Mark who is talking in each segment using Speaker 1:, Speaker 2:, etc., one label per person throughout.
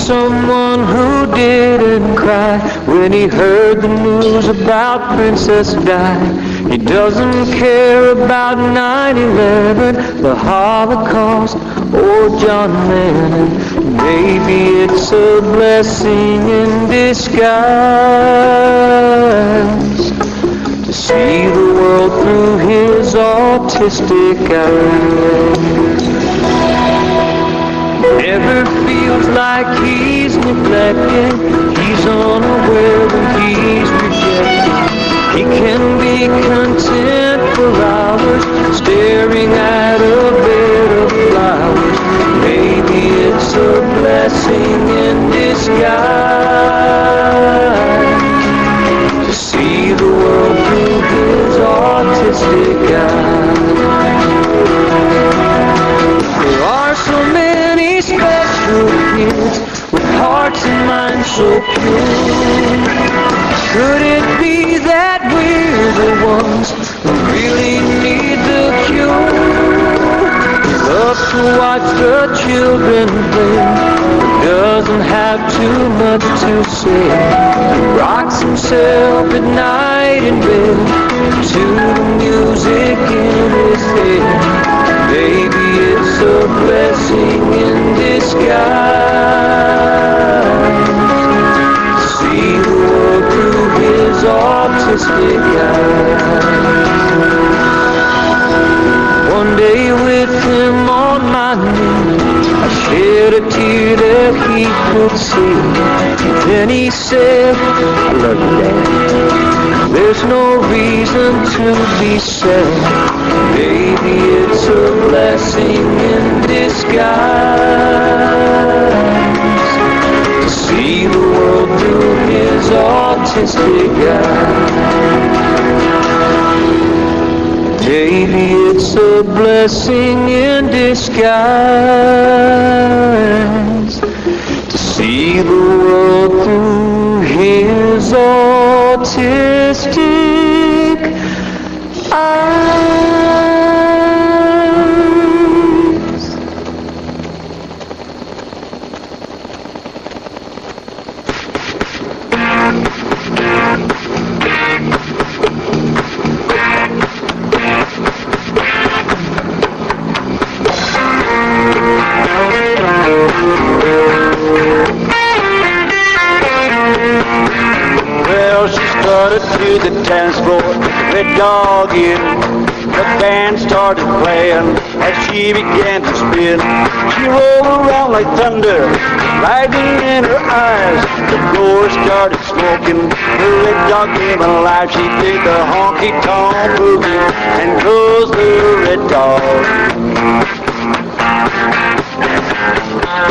Speaker 1: someone who didn't cry when he heard the news about Princess Di. He doesn't care about 9/11, the Holocaust, or John Lennon. Maybe it's a blessing in disguise to see the world through his autistic eyes. Never feels like he's neglected, he's unaware when he's rejected. He can be content for hours, staring at a bed of flowers. Maybe it's a blessing in disguise to see the world through his autistic eyes. There are so many special kids with hearts and minds so pure. Could it be that we're the ones who really need the cure? We love to watch the children play, doesn't have too much to say. He rocks himself at night in bed to the music in his head. Maybe it's a blessing in disguise to see the world through his autistic eyes. One day with him on my knee, I shed a tear that he could see. Then he said, I love you, Dad. There's no reason to be sad. Maybe it's a blessing in disguise to see the world through his autistic eyes. Maybe it's a blessing in disguise to see the world through his autistic eyes.
Speaker 2: To the dance floor, red dog in. The band started playing as she began to spin. She rolled around like thunder, lightning in her eyes. The floor started smoking, the red dog came alive. She did the honky-tonk boogie and closed the red dog.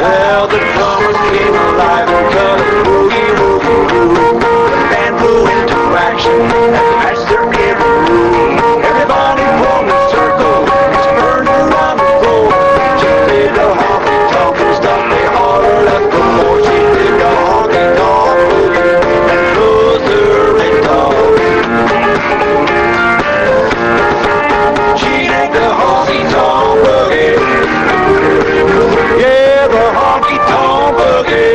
Speaker 2: Well, the drummers came alive and cut a boogie, woogie, woo. The band flew into action and matched their every move. Everybody formed a circle, turned around the floor. She did the honky-tonk and stuff they hollered at the floor. She did the honky-tonk boogie and closed the red dog. She did the honky-tonk boogie. Yeah, the honky-tonk boogie.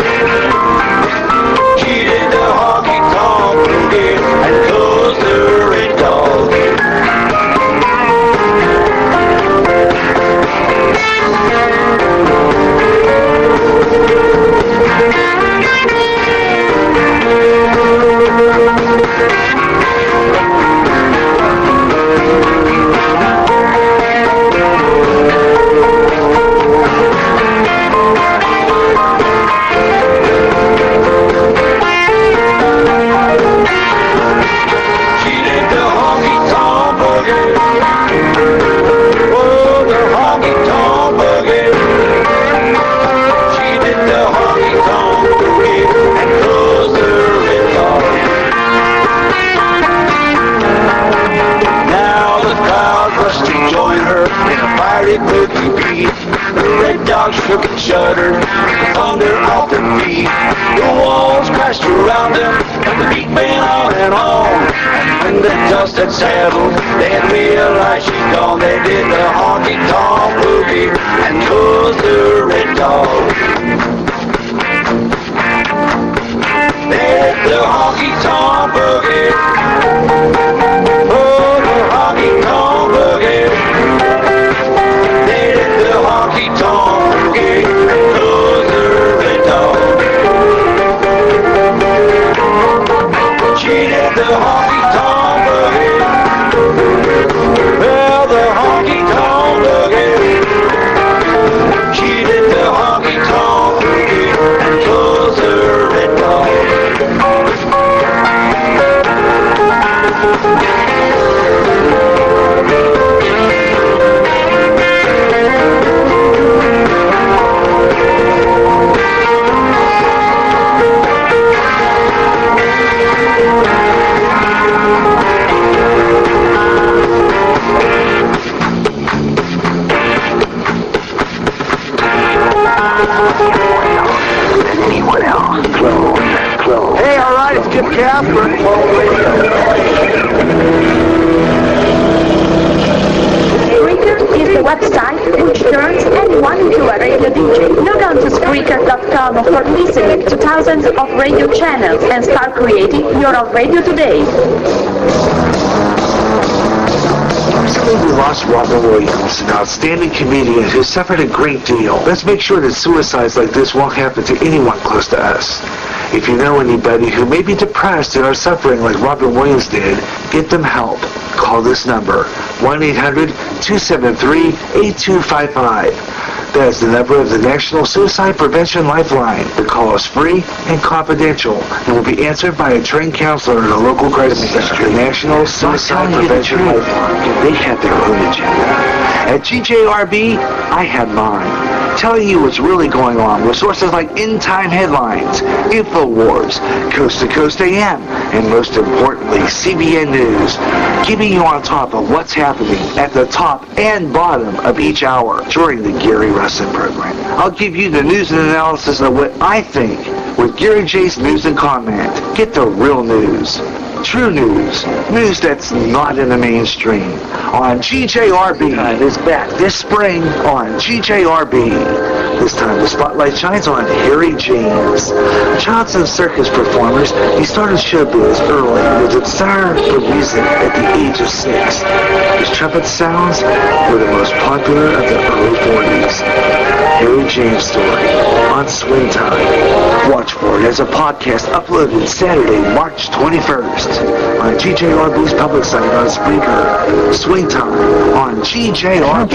Speaker 2: She did the honky-tonk boogie and closed the red dog. Shook and shuddered, thunder off their feet. The walls crashed around them, and the beat went on and on. And when the dust had settled, they had realized she's gone. They did the honky-tonk boogie and closed the red dog. Close. Hey, all right, it's Kip Casper.
Speaker 3: Spreaker is the website which turns anyone into a radio DJ. Log on to Spreaker.com for listening to thousands of radio channels and start creating your own radio today.
Speaker 2: Recently we lost Robin Williams, an outstanding comedian who suffered a great deal. Let's make sure that suicides like this won't happen to anyone close to us. If you know anybody who may be depressed and are suffering like Robin Williams did, get them help. Call this number, 1-800-273-8255. That is the number of the National Suicide Prevention Lifeline. The call is free and confidential and will be answered by a trained counselor at a local crisis center. The National Suicide Prevention Lifeline. They have their own agenda. At GJRB, I have mine. Telling you what's really going on with sources like End Time Headlines, InfoWars, Coast to Coast AM, and most importantly, CBN News. Keeping you on top of what's happening at the top and bottom of each hour during the Gary Russin program. I'll give you the news and analysis of what I think with Gary J's News and Comment. Get the real news. True news. News that's not in the mainstream. On GJRB is back this spring on GJRB. This time the spotlight shines on Harry James. Johnson circus performers, he started showbiz early with a desire for music at the age of 6. His trumpet sounds were the most popular of the early 40s. Harry James story on Swing Time. Watch for it as a podcast uploaded Saturday, March 21st on GJRB's public site on Spreaker. Swing Time on GJRB.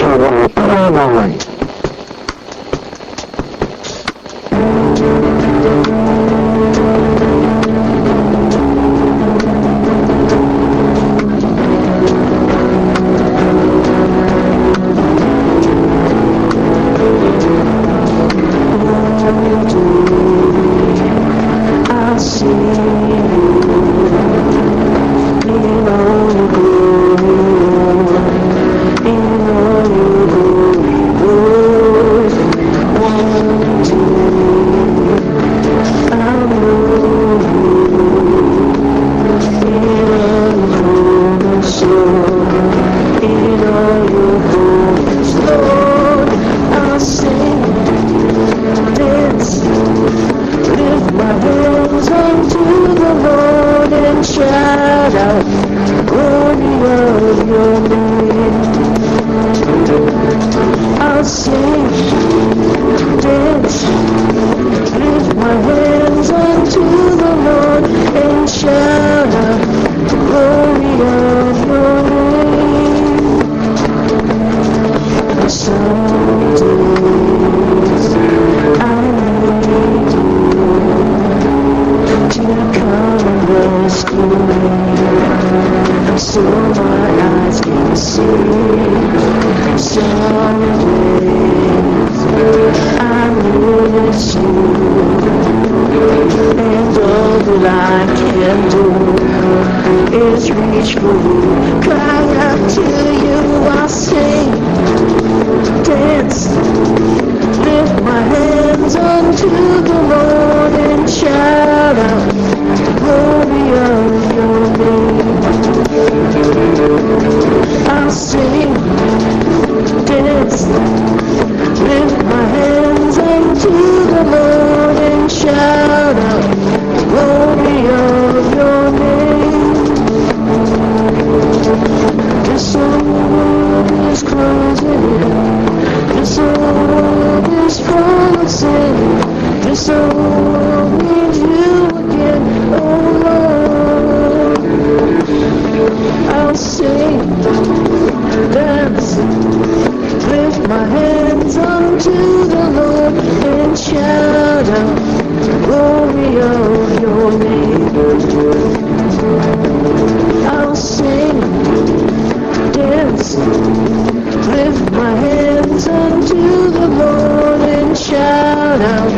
Speaker 1: Lift my hands unto the Lord and shout out,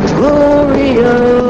Speaker 1: glory of